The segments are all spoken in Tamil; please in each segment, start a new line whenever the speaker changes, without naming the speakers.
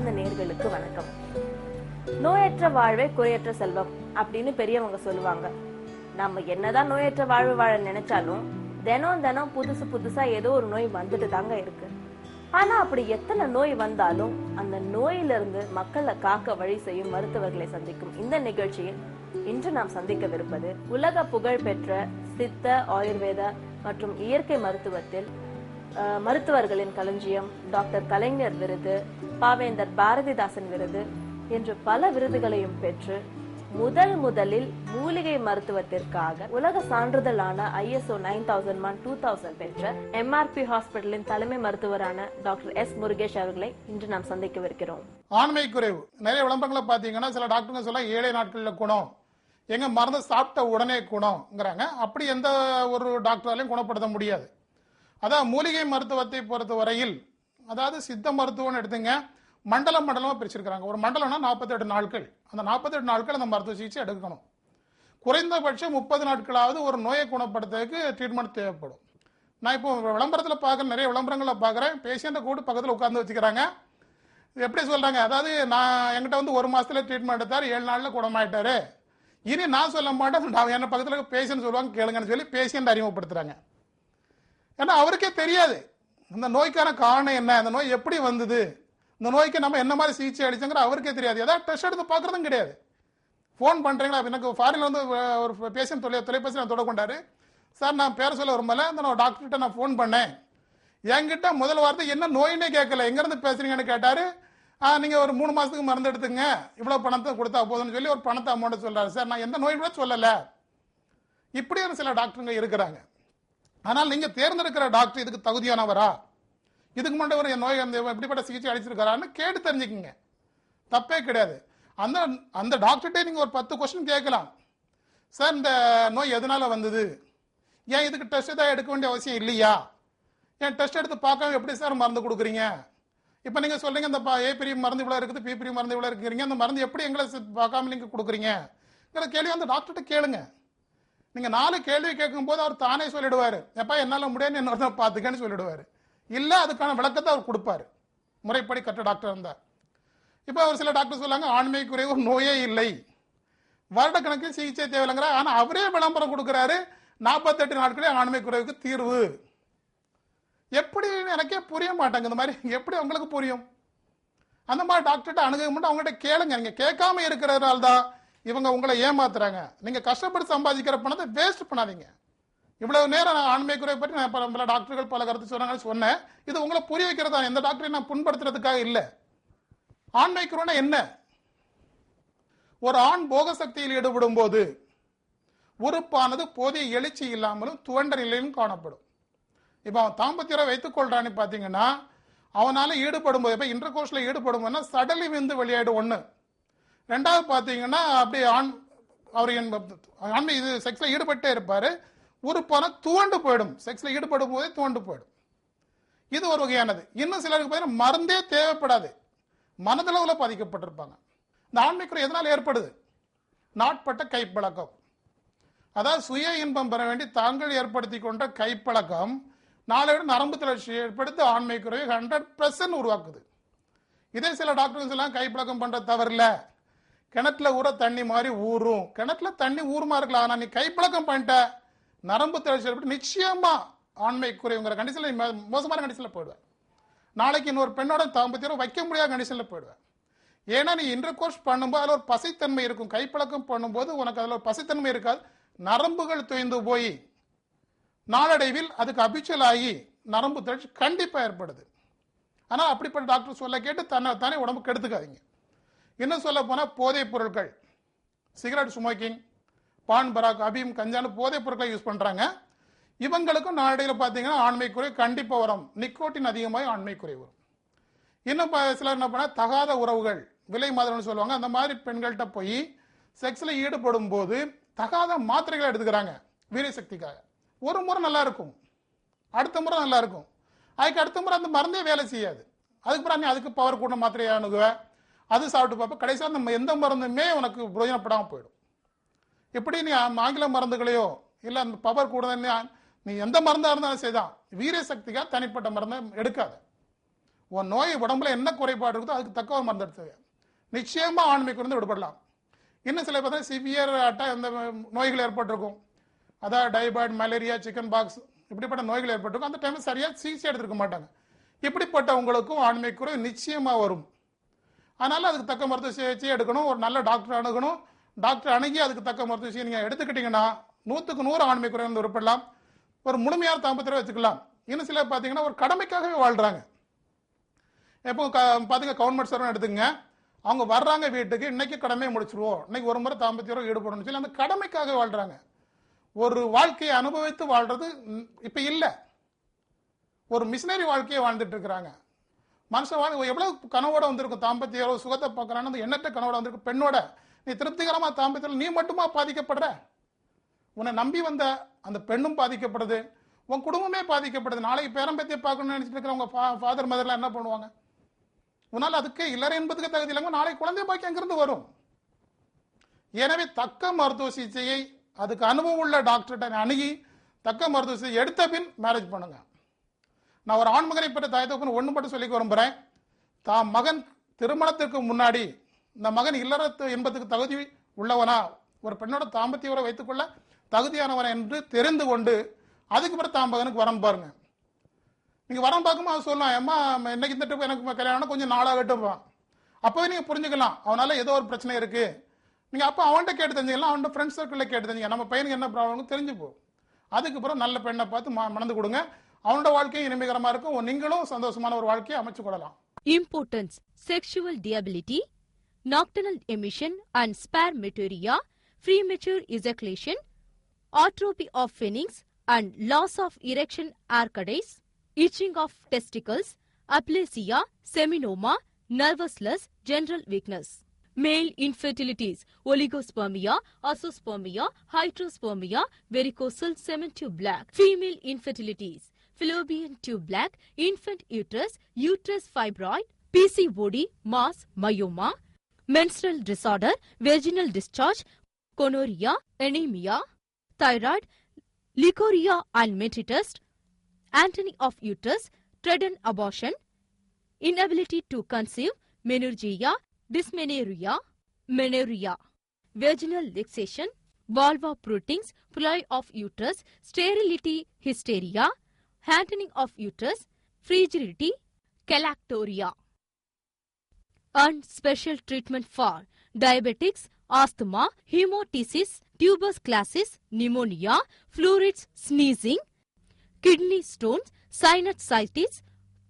அன்பார்ந்த நேயர்களுக்கு வணக்கம். நோயற்ற வாழ்வே குறையற்ற செல்வம் அப்படின்னு பெரியவங்க சொல்லுவாங்க. நம்ம என்னதான் நோயற்ற வாழ்வு வாழ நினைச்சாலும் தினம் புதுசு புதுசா ஏதோ ஒரு நோய் வந்துட்டு தாங்க இருக்கு. ஆனா அப்படி எத்தனை நோய் வந்தாலும் அந்த நோயிலிருந்து மக்களை காக்க வழி செய்யும் மருத்துவர்களை சந்திக்கும் இந்த நிகழ்ச்சியில் இன்று நாம் சந்திக்கவிருப்பது உலக புகழ் பெற்ற சித்த, ஆயுர்வேத மற்றும் இயற்கை மருத்துவத்தில் மருத்துவர்களின் களஞ்சியம், டாக்டர் கலைஞர் விருது, பாவேந்தர் பாரதிதாசன் விருது என்று பல விருதுகளையும் பெற்று முதலில் மூலிகை மருத்துவத்திற்காக உலக சான்றிதழான ISO 9001 2000 பெற்ற MRP ஹாஸ்பிட்டலின் தலைமை மருத்துவரான டாக்டர் S முருகேஷ் அவர்களை இன்று நாம் சந்திக்கவிருக்கிறோம்.
ஆண்மை குறைவு நிறைய விளம்பரங்களை பாத்தீங்கன்னா சில டாக்டருங்க சொல்ல 7 நாட்கள்ல குணம், எங்க மருந்து சாப்பிட்ட உடனே குணம்ங்கிறாங்க. அப்படி எந்த ஒரு டாக்டராலையும் குணப்படுத்த முடியாது. அதாவது மூலிகை மருத்துவத்தை பொறுத்த வரையில், அதாவது சித்த மருத்துவம்னு எடுத்துங்க, மண்டலமா பிரிச்சிருக்காங்க. ஒரு மண்டலம்னா 48 நாட்கள். அந்த 48 நாட்கள் அந்த மருத்துவ சிகிச்சை எடுக்கணும். குறைந்தபட்சம் 30 நாட்களாவது ஒரு நோயை குணப்படுத்துறதுக்கு ட்ரீட்மெண்ட் தேவைப்படும். நான் இப்போ விளம்பரத்தில் பார்க்குற நிறைய விளம்பரங்களை பார்க்குறேன். பேஷண்ட்டை கூட பக்கத்தில் உட்காந்து வச்சுக்கிறாங்க. எப்படி சொல்றாங்க, அதாவது நான் என்கிட்ட வந்து 1 மாசத்துல ட்ரீட்மெண்ட் எடுத்தார், 7 நாள்ல குணமாயிட்டாரு. இனி நான் சொல்ல மாட்டேன், நான் என்ன பக்கத்தில் பேஷண்ட் சொல்லுவாங்க கேளுங்கன்னு சொல்லி பேஷண்ட் அறிமுகப்படுத்துறாங்க. ஏன்னா அவருக்கே தெரியாது இந்த நோய்க்கான காரணம் என்ன, இந்த நோய் எப்படி வந்தது, இந்த நோய்க்கு நம்ம என்ன மாதிரி சிகிச்சை அளிச்சோங்கிற அவருக்கே தெரியாது. ஏதாவது டெஸ்ட் எடுத்து பார்க்கறதும் கிடையாது. ஃபோன் பண்ணுறீங்களா, எனக்கு ஃபாரின்ல வந்து ஒரு பேஷண்ட் தொலைபேசி நான் தொட கொண்டாரு. சார் நான் பேர சொல்ல விரும்பல, நான் டாக்டர்கிட்ட நான் ஃபோன் பண்ணேன், என்கிட்ட முதல் வார்த்தை என்ன நோயினே கேட்கல, எங்கேருந்து பேசுறீங்கன்னு கேட்டாரு. நீங்கள் ஒரு 3 மாதத்துக்கு மருந்து எடுத்துங்க, இவ்வளோ பணத்தை கொடுத்தா போதும்னு சொல்லி ஒரு பணத்தை அமௌண்ட் சொல்றாரு. சார் நான் எந்த நோய் கூட சொல்லலை. இப்படி ஒரு சில டாக்டருங்க இருக்கிறாங்க. ஆனால் நீங்க தேர்ந்தெடுக்கிற டாக்டர் இதுக்கு தகுதியானவரா, இதுக்கு முன்னாடி ஒரு நோய் எப்படிப்பட்ட சிகிச்சை அளிச்சிருக்காரான்னு கேட்டு தெரிஞ்சுக்கங்க, தப்பே கிடையாது. அந்த அந்த டாக்டர்கிட்ட நீங்க ஒரு 10 கொஸ்டின் கேட்கலாம். சார் இந்த நோய் எதனால வந்தது, ஏன் இதுக்கு டெஸ்ட் தான் எடுக்க வேண்டிய அவசியம் இல்லையா, ஏன் டெஸ்ட் எடுத்து பார்க்காம எப்படி சார் மருந்து கொடுக்குறீங்க, இப்போ நீங்க சொல்றீங்க இந்த A மருந்து இவ்வளோ இருக்குது, P மருந்து இவ்வளோ இருக்கிறீங்க, அந்த மருந்து எப்படி எங்களை பார்க்காம நீங்க கொடுக்குறீங்க கேள்வி அந்த டாக்டர்கிட்ட கேளுங்க. நீங்க 4 கேள்வி கேட்கும் போது அவர் தானே சொல்லிடுவாரு, எப்பா என்னால முடியாது இன்னொருத்தர் பாத்துக்கன்னு சொல்லிடுவாரு. இல்ல அதுக்கான விளக்கத்தை அவர் கொடுப்பாரு, முறைப்படி கற்ற டாக்டர் இருந்தா. இப்ப ஒரு சில டாக்டர் சொல்லுவாங்க ஆண்மை குறைவு நோயே இல்லை, வருடக்கணக்கில் சிகிச்சை தேவையில்லைங்கிற. ஆனா அவரே விளம்பரம் கொடுக்கிறாரு 48 நாட்களே ஆண்மை குறைவுக்கு தீர்வு. எப்படி எனக்கே புரிய மாட்டாங்க. இந்த மாதிரி எப்படி உங்களுக்கு புரியும்? அந்த மாதிரி டாக்டர்கிட்ட அணுக மட்டும் அவங்ககிட்ட கேளுங்க. நீங்க கேட்காம இருக்கிறதுனால தான் இவங்க உங்களை ஏமாத்துறாங்க. நீங்க கஷ்டப்பட்டு சம்பாதிக்கிற பணத்தை வேஸ்ட் பண்ணாதீங்க. இவ்வளவு நேரம் நான் ஆண்மை குறைவை பற்றி நான் பல டாக்டர்கள் பல கருத்து சொன்னேன். இது உங்களை புரிய வைக்கிறதா, எந்த டாக்டரையும் நான் புண்படுத்துறதுக்காக இல்லை. ஆண்மை குறைனா என்ன? ஒரு ஆண் போக சக்தியில் ஈடுபடும் போது உறுப்பானது போதிய எழுச்சி இல்லாமலும் துவண்ட நிலையிலும் காணப்படும். இப்ப அவன் தாம்பத்தியரை வைத்துக் கொள்றான்னு பாத்தீங்கன்னா, அவனால ஈடுபடும் போது, இப்ப இன்டர் கோர்ஸ்ல ஈடுபடும் போதுனா சடலி விந்து வெளியாயிடும். 1. 2வது பாத்தீங்கன்னா அப்படியே ஆண்மை இது செக்ஸ்ல ஈடுபட்டே இருப்பாரு, உறுப்பான துவண்டு போயிடும், செக்ஸ்ல ஈடுபடும் போதே துவண்டு போயிடும். இது ஒரு வகையானது. இன்னும் சிலருக்கு பார்த்தீங்கன்னா மருந்தே தேவைப்படாது, மனதளவுல பாதிக்கப்பட்டிருப்பாங்க. இந்த ஆண்மைக்குறை எதனால் ஏற்படுது? நாட்பட்ட கைப்பழக்கம். அதாவது சுய இன்பம் பெற வேண்டி தாங்கள் ஏற்படுத்தி கொண்ட கைப்பழக்கம் நாளை நரம்பு தளர்ச்சி ஏற்படுத்தி ஆண்மை குறைவை 100% உருவாக்குது. இதே சில டாக்டர் சொல்லலாம் கைப்பழக்கம் பண்ற தவறில்ல, கிணத்துல ஊற தண்ணி மாதிரி ஊறும். கிணத்துல தண்ணி ஊறுமா இருக்கலாம், ஆனா நீ கைப்பழக்கம் பண்ணிட்ட நரம்பு தளர்ச்சி ஏற்பட்டு நிச்சயமா ஆண்மை குறைவுங்கிற கண்டிஷன்ல மோசமான கண்டிஷன்ல போயிடுவேன். நாளைக்கு இன்னொரு பெண்ணோட தாம்பத்தியம் வைக்க முடியாத கண்டிஷன்ல போயிடுவேன். ஏன்னா நீ இன்டர் கோர்ஸ் பண்ணும்போது அதுல ஒரு பசைத்தன்மை இருக்கும். கைப்பழக்கம் பண்ணும்போது உனக்கு அதுல ஒரு பசைத்தன்மை இருக்காது, நரம்புகள் தொய்ந்து போய் நாளடைவில் அதுக்கு அபிச்சுவல் ஆகி நரம்பு தளர்ச்சி கண்டிப்பா ஏற்படுது. ஆனா அப்படிப்பட்ட டாக்டர் சொல்ல கேட்டு தானே உடம்பு கெடுத்துக்காதீங்க. இன்னும் சொல்ல போனா போதைப் பொருட்கள், சிகரெட் ஸ்மோக்கிங், பான் பராக், அபீம், கஞ்சான்னு போதைப் பொருட்களை யூஸ் பண்றாங்க. இவங்களுக்கும் நாளடைவில் பார்த்தீங்கன்னா ஆண்மை குறைவு கண்டிப்பா வரும். நிக்கோட்டின் அதிகமாக ஆண்மை குறைவு வரும். இன்னும் சிலர் என்ன பண்ணா தகாத உறவுகள், விலை மாதம்னு சொல்லுவாங்க, அந்த மாதிரி பெண்கள்கிட்ட போய் செக்ஸ்ல ஈடுபடும் போது தகாத மாத்திரைகளை எடுத்துக்கிறாங்க வீரிய சக்திக்காக. ஒரு முறை நல்லா இருக்கும், அடுத்த முறை நல்லா இருக்கும், அதுக்கு அடுத்த முறை அந்த மருந்தே வேலை செய்யாது. அதுக்கப்புறம் நீ அதுக்கு பவர் கூட மாத்திரையை அணுகுவ, அது சாப்பிட்டு பார்ப்ப, கடைசியாக நம்ம எந்த மருந்துமே உனக்கு பிரயோஜனப்படாமல் போயிடும். இப்படி நீ ஆங்கில மருந்துகளையோ இல்லை அந்த பவர் கூட நீ எந்த மருந்தாக இருந்தாலும் சரிதான், வீரிய சக்திக்காக தனிப்பட்ட மருந்தை எடுக்காத. உன் நோய் உடம்புல என்ன குறைபாடு இருக்குதோ அதுக்கு தக்க ஒரு மருந்து எடுத்து நிச்சயமா ஆண்மைக்கு இருந்து விடுபடலாம். இன்னும் சில பார்த்தா சிவியர் இந்த நோய்கள் ஏற்பட்டிருக்கும், அதாவது டைபாய்டு, மலேரியா, சிக்கன் பாக்ஸ் இப்படிப்பட்ட நோய்கள் ஏற்பட்டிருக்கும். அந்த டைம் சரியா சிகிச்சை எடுத்துருக்க மாட்டாங்க. இப்படிப்பட்டவங்களுக்கும் ஆண்மைக்குறை நிச்சயமா வரும். அதனால அதுக்கு தக்க மருத்துவ சிகிச்சை எடுக்கணும். ஒரு நல்ல டாக்டர் அணுகணும். டாக்டர் அணுகி அதுக்கு தக்க மருத்துவ சிகிச்சை நீங்க எடுத்துக்கிட்டீங்கன்னா 100க்கு 100 ஆண்மைக்குறை வந்து விருப்படலாம். ஒரு முழுமையான தாம்பத்தியத்தை வச்சுக்கலாம். இன்னும் சில பார்த்தீங்கன்னா ஒரு கடமைக்காகவே வாழ்றாங்க. எப்போ பாத்தீங்க கவர்மெண்ட் சர்வன் எடுத்துங்க, அவங்க வர்றாங்க வீட்டுக்கு, இன்னைக்கு கடமையை முடிச்சிருவோம், இன்னைக்கு ஒரு முறை தாம்பத்தியம் ஈடுபடணும்னு சொல்லி அந்த கடமைக்காக வாழ்றாங்க. ஒரு வாழ்க்கையை அனுபவித்து வாழ்றது இப்ப இல்ல. ஒரு மிஷினரி வாழ்க்கையை வாழ்ந்துட்டு இருக்கிறாங்க. மனுஷன் எவ்வளவு கனவோட வந்திருக்கும், தாம்பத்திய சுகத்தை பார்க்கறான்னு எண்ணற்ற கனவோட வந்திருக்கு. பெண்ணோட நீ திருப்திகரமா தாம்பத்தியம் நீ மட்டுமா பாதிக்கப்படுற, உன்னை நம்பி வந்த அந்த பெண்ணும் பாதிக்கப்படுது, உன் குடும்பமே பாதிக்கப்படுது. நாளைக்கு பேரம்பத்தியை பார்க்கணும்னு நினைச்சிட்டு இருக்கிறவங்க ஃபாதர் மதர்லாம் என்ன பண்ணுவாங்க? உன்னால் அதுக்கே இல்லற என்பதுக்கு தகுதி இல்லைங்க, நாளைக்கு குழந்தை பாக்கி அங்கிருந்து வரும். எனவே தக்க மருத்துவ சிகிச்சையை அதுக்கு அனுபவம் உள்ள டாக்டர்கிட்ட அணுகி தக்க மருத்துவ சிகிச்சை எடுத்த பின் மேரேஜ் பண்ணுங்க. நான் ஒரு ஆண்மகனை பற்றி தாயத்தப்பன் ஒன்று மட்டும் சொல்லிக்க விரும்புகிறேன். தான் மகன் திருமணத்திற்கு முன்னாடி இந்த மகன் இல்லறத்து என்பதுக்கு தகுதி உள்ளவனா, ஒரு பெண்ணோட தாம்பத்திய உறவை வைத்துக்கொள்ள தகுதியானவன் என்று தெரிந்து கொண்டு அதுக்கு பிறகு தான் மகனுக்கு வரன் பாருங்க. நீங்க வரன் பார்க்கும்போது அது சொல்லலாம், ஏம்மா இன்னைக்கு இந்த ட்ரிப் எனக்கு கல்யாணம் கொஞ்சம் நாளாகட்டும், அப்பவே நீங்க புரிஞ்சுக்கலாம் அவனால ஏதோ ஒரு பிரச்சனை இருக்கு. நீங்க அப்போ அவன்கிட்ட கேட்டு தெரிஞ்சுக்கலாம், அவன்கிட்ட ஃப்ரெண்ட்ஸ் சர்க்கிளில் கேட்டு தெரிஞ்சுக்க, நம்ம பையனுக்கு என்ன ப்ராப்ளம் தெரிஞ்சு போகும். அதுக்கு பிறகு நல்ல பெண்ணை பார்த்து மணந்து கொடுங்க. அவனோட வாழ்க்கையும் இனிமைகரமா இருக்கும், நீங்களும் சந்தோஷமான ஒரு வாழ்க்கையை அமைச்சு கொள்ளலாம்.
Importance: sexual debility, nocturnal emission and spermaturia, premature ejaculation, atrophy of pharynx and loss of erection arcades, itching of testicles, aplasia, seminoma, nervousness, general weakness. Male infertilities: oligospermia, azoospermia, heterospermia, varicocele, semen tube black. Female infertilities: fallopian tube black, infant uterus, uterus fibroid, PCOD, mass, myoma, menstrual disorder, vaginal discharge, gonorrhea, anemia, thyroid, leukorrhea and meningitis, anatomy of uterus, threatened abortion, inability to conceive, menorrhagia, dysmenorrhea, menorrhea, vaginal luxation, vulva protrudings, pili of uterus, sterility, hysteria, handling of uterus, frigidity, galactorrhea. And special treatment for diabetics, asthma, hemoptysis, tuberculosis, pneumonia, fluids, sneezing, kidney stones, sinusitis,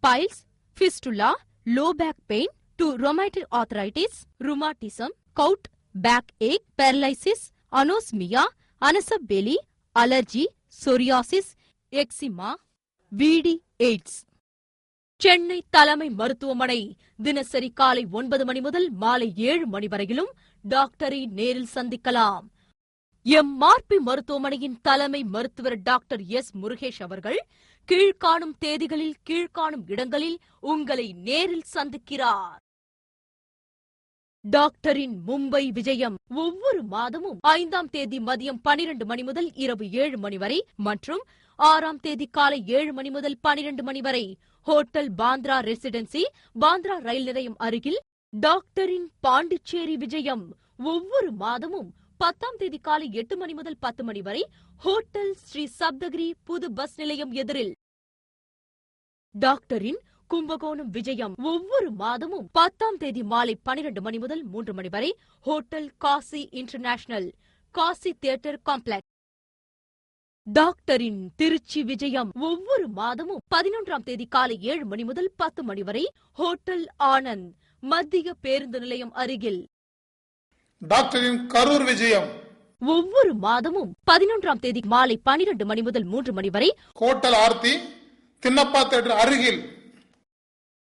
piles, fistula, low back pain, to rheumatoid arthritis, rheumatism, gout, backache, paralysis, anosmia, anasabelli, allergy, psoriasis, eczema, VD, AIDS. Chennai தலைமை மருத்துவமனை தினசரி காலை 9 மணி முதல் மாலை 7 மணி வரையிலும் டாக்டரை நேரில் சந்திக்கலாம். எம்ஆர்பி மருத்துவமனையின் தலைமை மருத்துவர் டாக்டர் எஸ் முருகேஷ் அவர்கள் கீழ்காணும் தேதிகளில் கீழ்காணும் இடங்களில் உங்களை நேரில் சந்திக்கிறார். டாக்டரின் மும்பை விஜயம் ஒவ்வொரு மாதமும் 5ஆம் தேதி மதியம் 12 மணி முதல் இரவு 7 மணி வரை மற்றும் 6ஆம் தேதி காலை 7 மணி முதல் 12 மணி வரை ஹோட்டல் பாந்த்ரா ரெசிடென்சி, பாந்த்ரா ரயில் நிலையம் அருகில். டாக்டரின் பாண்டிச்சேரி விஜயம் ஒவ்வொரு மாதமும் 10ஆம் தேதி காலை 8 மணி முதல் 10 மணி வரை ஹோட்டல் ஸ்ரீ சப்தகிரி புது பஸ் நிலையம் எதிரில். டாக்டரின் கும்பகோணம் விஜயம் ஒவ்வொரு மாதமும் 10ஆம் தேதி மாலை 12 மணி முதல் 3 மணி வரை hotel Kasi international, Kasi theatre complex. டாக்டரின் திருச்சி விஜயம் ஒவ்வொரு மாதமும் 11ஆம் தேதி காலை 7 மணி முதல் 10 மணி வரை ஹோட்டல் ஆனந்த், மத்திய பேருந்து நிலையம் அருகில்.
டாக்டரின் கரூர் விஜயம்
ஒவ்வொரு மாதமும் 11ஆம் தேதி மாலை 12 மணி முதல் 3 மணி வரை
ஹோட்டல் ஆர்த்தி, தின்னப்பா தியேட்டர் அருகில்.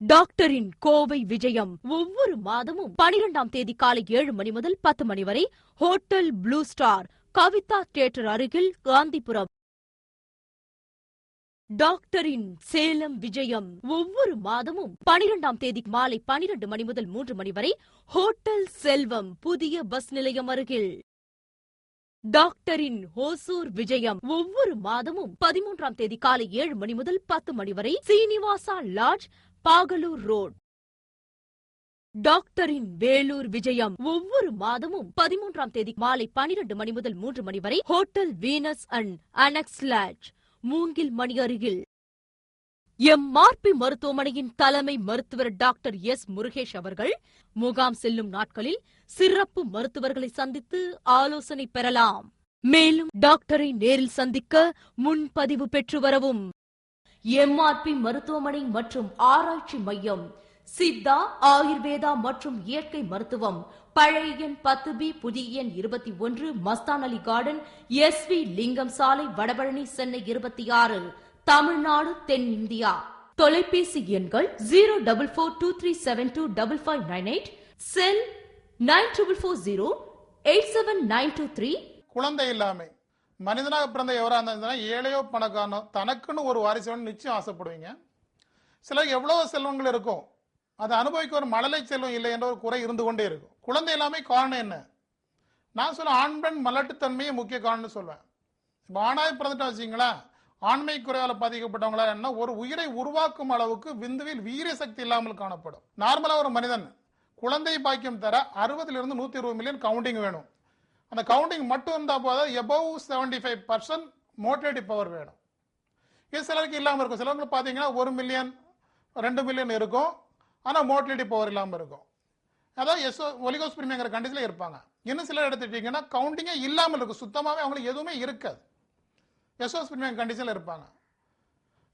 டாக்டரின் கோவை விஜயம் ஒவ்வொரு மாதமும் 12ஆம் தேதி காலை 7 மணி முதல் 10 மணி வரை hotel blue star, Kavitha theatre அருகில், காந்திபுரம். டாக்டரின் சேலம் விஜயம் ஒவ்வொரு மாதமும் 12ஆம் தேதி மாலை 12 மணி முதல் 3 மணி வரை ஹோட்டல் செல்வம், புதிய பஸ் நிலையம் அருகில். டாக்டரின் ஹோசூர் விஜயம் ஒவ்வொரு மாதமும் 13ஆம் தேதி காலை 7 மணி முதல் 10 மணி வரை சீனிவாசா லாட்ஜ், பாகலூர் ரோட். டாக்டரின் வேலூர் விஜயம் ஒவ்வொரு மாதமும் 13ஆம் தேதி மாலை 12 மணி முதல் 3 மணி வரை hotel Venus and annexe lodge, மூங்கில் மணி அருகில். எம்ஆர்பி மருத்துவமனையின் தலைமை மருத்துவர் டாக்டர் எஸ் முருகேஷ் அவர்கள் முகாம் செல்லும் நாட்களில் சிறப்பு மருத்துவர்களை சந்தித்து ஆலோசனை பெறலாம். மேலும் டாக்டரை நேரில் சந்திக்க முன்பதிவு பெற்று வரவும். எம்ஆர்பி மருத்துவமனை மற்றும் ஆராய்ச்சி மையம், சித்தா, ஆயுர்வேதா மற்றும் இயற்கை மருத்துவம், பழைய எண் 10B, புதிய எண் 21, மஸ்தான் அலி கார்டன், SV லிங்கம் சாலை, வடபழனி, சென்னை 26, தமிழ்நாடு, தென்னிந்தியா. தொலைபேசி எண்கள் 04423725598, செல் 9440879223.
குழந்தை இல்லாமை மனிதனாக பிறந்த எவராக இருந்தா ஏழையோ பணக்காரனோ தனக்குன்னு ஒரு வாரிசு நிச்சயம் ஆசைப்படுவீங்க. சிலருக்கு எவ்வளவு செல்வங்கள் இருக்கும், அதை அனுபவிக்க ஒரு மழலை செல்வம் இல்லை என்ற ஒரு குறை இருந்து கொண்டே இருக்கும். குழந்தை இல்லாமை காரணம் என்ன? நான் சொல்ல ஆண் பெண் மலட்டுத்தன்மையே முக்கிய காரணம்னு சொல்வேன். இப்போ ஆணாய் பிறந்துட்டா வச்சிங்களேன், ஆண்மை குறைவால் பாதிக்கப்பட்டவங்களா என்ன ஒரு உயிரை உருவாக்கும் அளவுக்கு விந்துவில் வீரிய சக்தி இல்லாமல் காணப்படும். நார்மலா ஒரு மனிதன் குழந்தை பாக்கியம் தர 60 to 120 மில்லியன் கவுண்டிங் வேணும். அந்த கவுண்டிங் மட்டும் இருந்தால் போது எபவ் 75% மோட்டிலிட்டி பவர் வேணும். இது சிலருக்கு இல்லாமல் இருக்கும். சிலருக்கு பார்த்தீங்கன்னா 1 மில்லியன் 2 மில்லியன் இருக்கும், ஆனால் மோட்டிலிட்டி பவர் இல்லாமல் இருக்கும். அதாவது ஒலிகோஸ்பிரிமியாங்கிற கண்டிஷனில் இருப்பாங்க. இன்னும் சிலர் எடுத்துட்டீங்கன்னா கவுண்டிங்கே இல்லாமல் இருக்கும், சுத்தமாகவே அவங்களுக்கு எதுவுமே இருக்காது, எசோஸ்பிரிமியா கண்டிஷனில் இருப்பாங்க.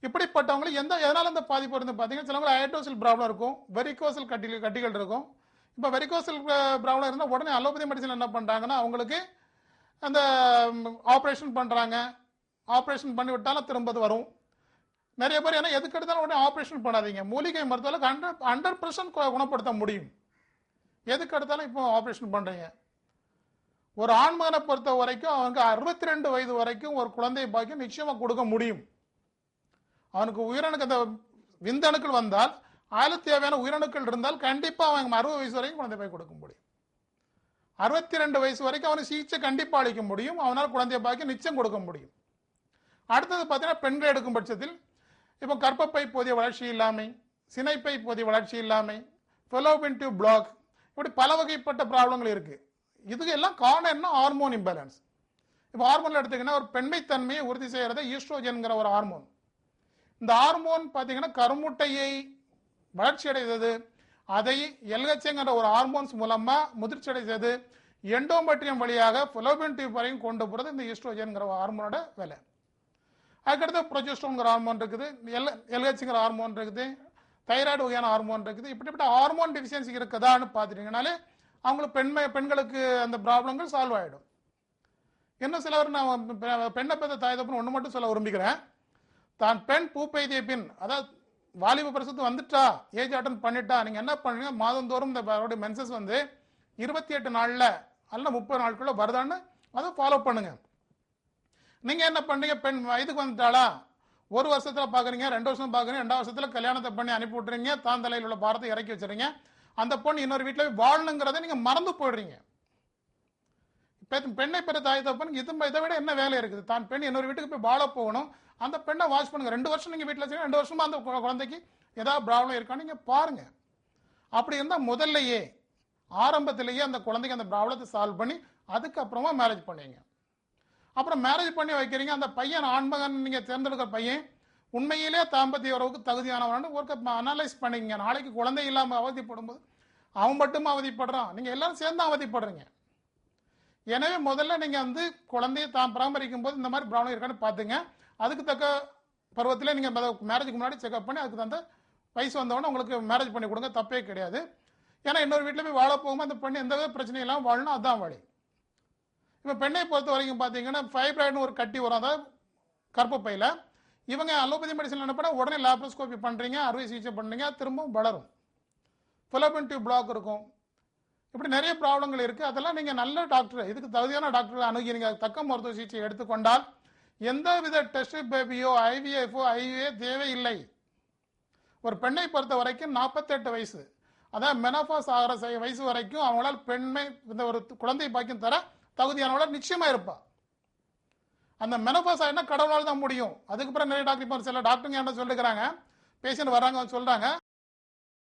இப்படிப்பட்டவங்களுக்கு எதனால இந்த பாதிப்பு இருந்து பார்த்தீங்கன்னா சிலவங்களுக்கு ஹைட்ரோசில் ப்ராப்ளம் இருக்கும், வெரிகோசல் கட்டிகள் இருக்கும். இப்போ வெரிகோசல் ப்ராப்ளம் இருந்தால் உடனே அலோபதி மெடிசன் என்ன பண்ணுறாங்கன்னா அவங்களுக்கு அந்த ஆப்ரேஷன் பண்ணுறாங்க. ஆப்ரேஷன் பண்ணி விட்டாலும் திரும்ப வரும். நிறைய பேர் ஏன்னா எதுக்கு எடுத்தாலும் உடனே ஆப்ரேஷன் பண்ணாதீங்க. மூலிகை மருத்துவத்துக்கு 100% குணப்படுத்த முடியும். எதுக்கு எடுத்தாலும் இப்போ ஆப்ரேஷன் பண்ணுறீங்க. ஒரு ஆண்மகனை பொறுத்த வரைக்கும் அவனுக்கு 62 வயது வரைக்கும் ஒரு குழந்தை பாக்கியம் நிச்சயமாக கொடுக்க முடியும். அவனுக்கு உயிரணுக்கு அந்த விந்தணுக்கள் வந்தால் தேவையான உயிரணுக்கள் இருந்தால் கண்டிப்பாக அவன் 60 வயசு வரைக்கும் குழந்தை பாய் கொடுக்க முடியும். 62 வயசு வரைக்கும் அவனுக்கு சிகிச்சை கண்டிப்பாக அளிக்க முடியும். அவனால் குழந்தை பாய்க்கு நிச்சயம் கொடுக்க முடியும். அடுத்தது பார்த்தீங்கன்னா பெண்கள் எடுக்கும் பட்சத்தில் இப்போ கர்ப்பப்பை போதிய வளர்ச்சி இல்லாமை, சினைப்பை போதிய வளர்ச்சி இல்லாமை, ஃபெலோபியன் டியூப் பிளாக், இப்படி பல வகைப்பட்ட ப்ராப்ளங்கள் இருக்கு. இதுக்கு எல்லாம் காரணம் என்ன? Hormone imbalance. இப்போ ஹார்மோன் எடுத்தீங்கன்னா ஒரு பெண்மைத்தன்மையை உறுதி செய்யறது ஈஸ்ட்ரோஜன்கிற ஒரு ஹார்மோன். இந்த ஹார்மோன் பார்த்தீங்கன்னா கருமுட்டையை வளர்ச்சி அடைந்தது, அதை எல்ஹெச்ங்கிற ஒரு ஹார்மோன்ஸ் மூலமா முதிர்ச்சி அடைந்தது எண்டோமெட்ரியம் வழியாக ஃபெலோபியன் டியூப் வரையும் கொண்டு போறது இந்த ஈஸ்ட்ரோஜன்கிற ஹார்மோனோட வேலை. அதுக்கடுத்து ப்ரொஜெஸ்ட்ரான்ங்கிற ஹார்மோன் இருக்குது, எல்ஹெச்ங்கிற ஹார்மோன் இருக்குது, தைராய்டு வகையான ஹார்மோன் இருக்குது. இப்படிப்பட்ட ஹார்மோன் டிஃபிஷியன்சி இருக்குதான்னு பார்த்துட்டீங்கனாலே அவங்களுக்கு பெண்களுக்கு அந்த ப்ராப்ளங்கள் சால்வ் ஆகிடும். இன்னும் சிலவர் நான் பெண்ணை பெற்ற தாய் தப்புன்னு ஒன்று மட்டும் சொல்ல விரும்புகிறேன். தான் பெண் பூ பெய்திய பின், அதாவது வாலிப பரிசுத்து வந்துட்டா, ஏஜ் அட்டன் பண்ணிட்டா, நீங்கள் என்ன பண்ணுங்க, மாதந்தோறும் இந்த மென்சஸ் 28 நாளில் அல்ல 30 நாட்குள்ள வருதான்னு அதை ஃபாலோ பண்ணுங்க. நீங்கள் என்ன பண்ணுறீங்க, பெண் வயதுக்கு வந்துட்டாளா, 1 வருஷத்தில் பார்க்குறீங்க, 2 வருஷம் பார்க்குறீங்க, 2 வருஷத்தில் கல்யாணத்தை பண்ணி அனுப்பி விட்றீங்க, தான் தலையில் உள்ள பாரத்தை இறக்கி வச்சுறீங்க. அந்த பொண்ணு இன்னொரு வீட்டில் போய் வாழணுங்கிறத நீங்கள் மறந்து போயிடுறீங்க. பெண்ணை பெற்ற தாய் தப்பனுக்கு இதை விட என்ன வேலை இருக்குது? தான் பெண் இன்னொரு வீட்டுக்கு போய் வாழ போகணும், அந்த பெண்ணை வாஷ் பண்ணுங்க. 2 வருஷம் நீங்கள் வீட்டில் வச்சுங்க, 2 வருஷமா அந்த குழந்தைக்கு ஏதாவது ப்ராப்ளம் இருக்கான்னு நீங்கள் பாருங்க. அப்படி இருந்தால் முதல்லையே ஆரம்பத்திலேயே அந்த குழந்தைக்கு அந்த ப்ராப்ளத்தை சால்வ் பண்ணி அதுக்கப்புறமா மேரேஜ் பண்ணுவீங்க. அப்புறம் மேரேஜ் பண்ணி வைக்கிறீங்க, அந்த பையன் ஆண்மகன் நீங்கள் தேர்ந்தெடுக்கிற பையன் உண்மையிலே தாம்பத்திய உறவுக்கு தகுதியானவன் ஒரு அனலைஸ் பண்ணிங்க. நாளைக்கு குழந்தை இல்லாமல் அவதிப்படும் போது அவன் மட்டும் அவதிப்படுறான், நீங்கள் எல்லாரும் சேர்ந்து அவதிப்படுறீங்க. எனவே முதல்ல நீங்கள் குழந்தையை தான் பராமரிக்கும் போது இந்த மாதிரி ப்ராப்ளம் இருக்கான்னு பார்த்துங்க. அதுக்கு தக்க பருவத்தில் நீங்கள் மேரேஜுக்கு முன்னாடி செக்அப் பண்ணி அதுக்கு தந்த வயசு வந்தவொடனே உங்களுக்கு மேரேஜ் பண்ணி கொடுங்க, தப்பே கிடையாது. ஏன்னா இன்னொரு வீட்டில் போய் வாழ போகும்போது அந்த பெண் எந்த வித பிரச்சனையும் இல்லாமல் வாழணும், அதுதான் வழி. இப்போ பெண்ணை பொறுத்த வரைக்கும் பார்த்தீங்கன்னா ஃபைப்ராய்டுன்னு ஒரு கட்டி வரும், அதாவது கர்ப்பப்பையில். இவங்க அலோபதி மெடிசன் என்ன பண்ணால் உடனே லாப்ரோஸ்கோபி பண்ணுறீங்க, அறுவை சிகிச்சை பண்ணுறீங்க, திரும்பவும் வளரும். ஃபெலோபியன் டியூப் பிளாக் இருக்கும். இப்படி நிறைய ப்ராப்ளங்கள் இருக்குது. அதெல்லாம் நீங்கள் நல்ல டாக்டர், இதுக்கு தகுதியான டாக்டரை அணுகி நீங்கள் தக்க மருத்துவ சிகிச்சை எடுத்துக்கொண்டால் எந்த வித டெஸ்ட் பேபியோ ஐவிஎஃப்ஓ ஐவிஏ தேவையில்லை. ஒரு பெண்ணை பொறுத்த வரைக்கும் 48 வயசு, அதாவது மெனோபாஸ் ஆகிற வயசு வரைக்கும் அவங்களால் பெண்மை இந்த ஒரு குழந்தை பாக்கியம் தர தகுதியானவள நிச்சயமா இருப்பா. அந்த மெனோபாஸ் ஆகினா கடவுளால் தான் முடியும். அதுக்கு பிறகு நிறைய டாக்டர், சில டாக்டருங்க என்ன சொல்லிருக்கிறாங்க, பேஷண்ட் வர்றாங்க சொல்றாங்க,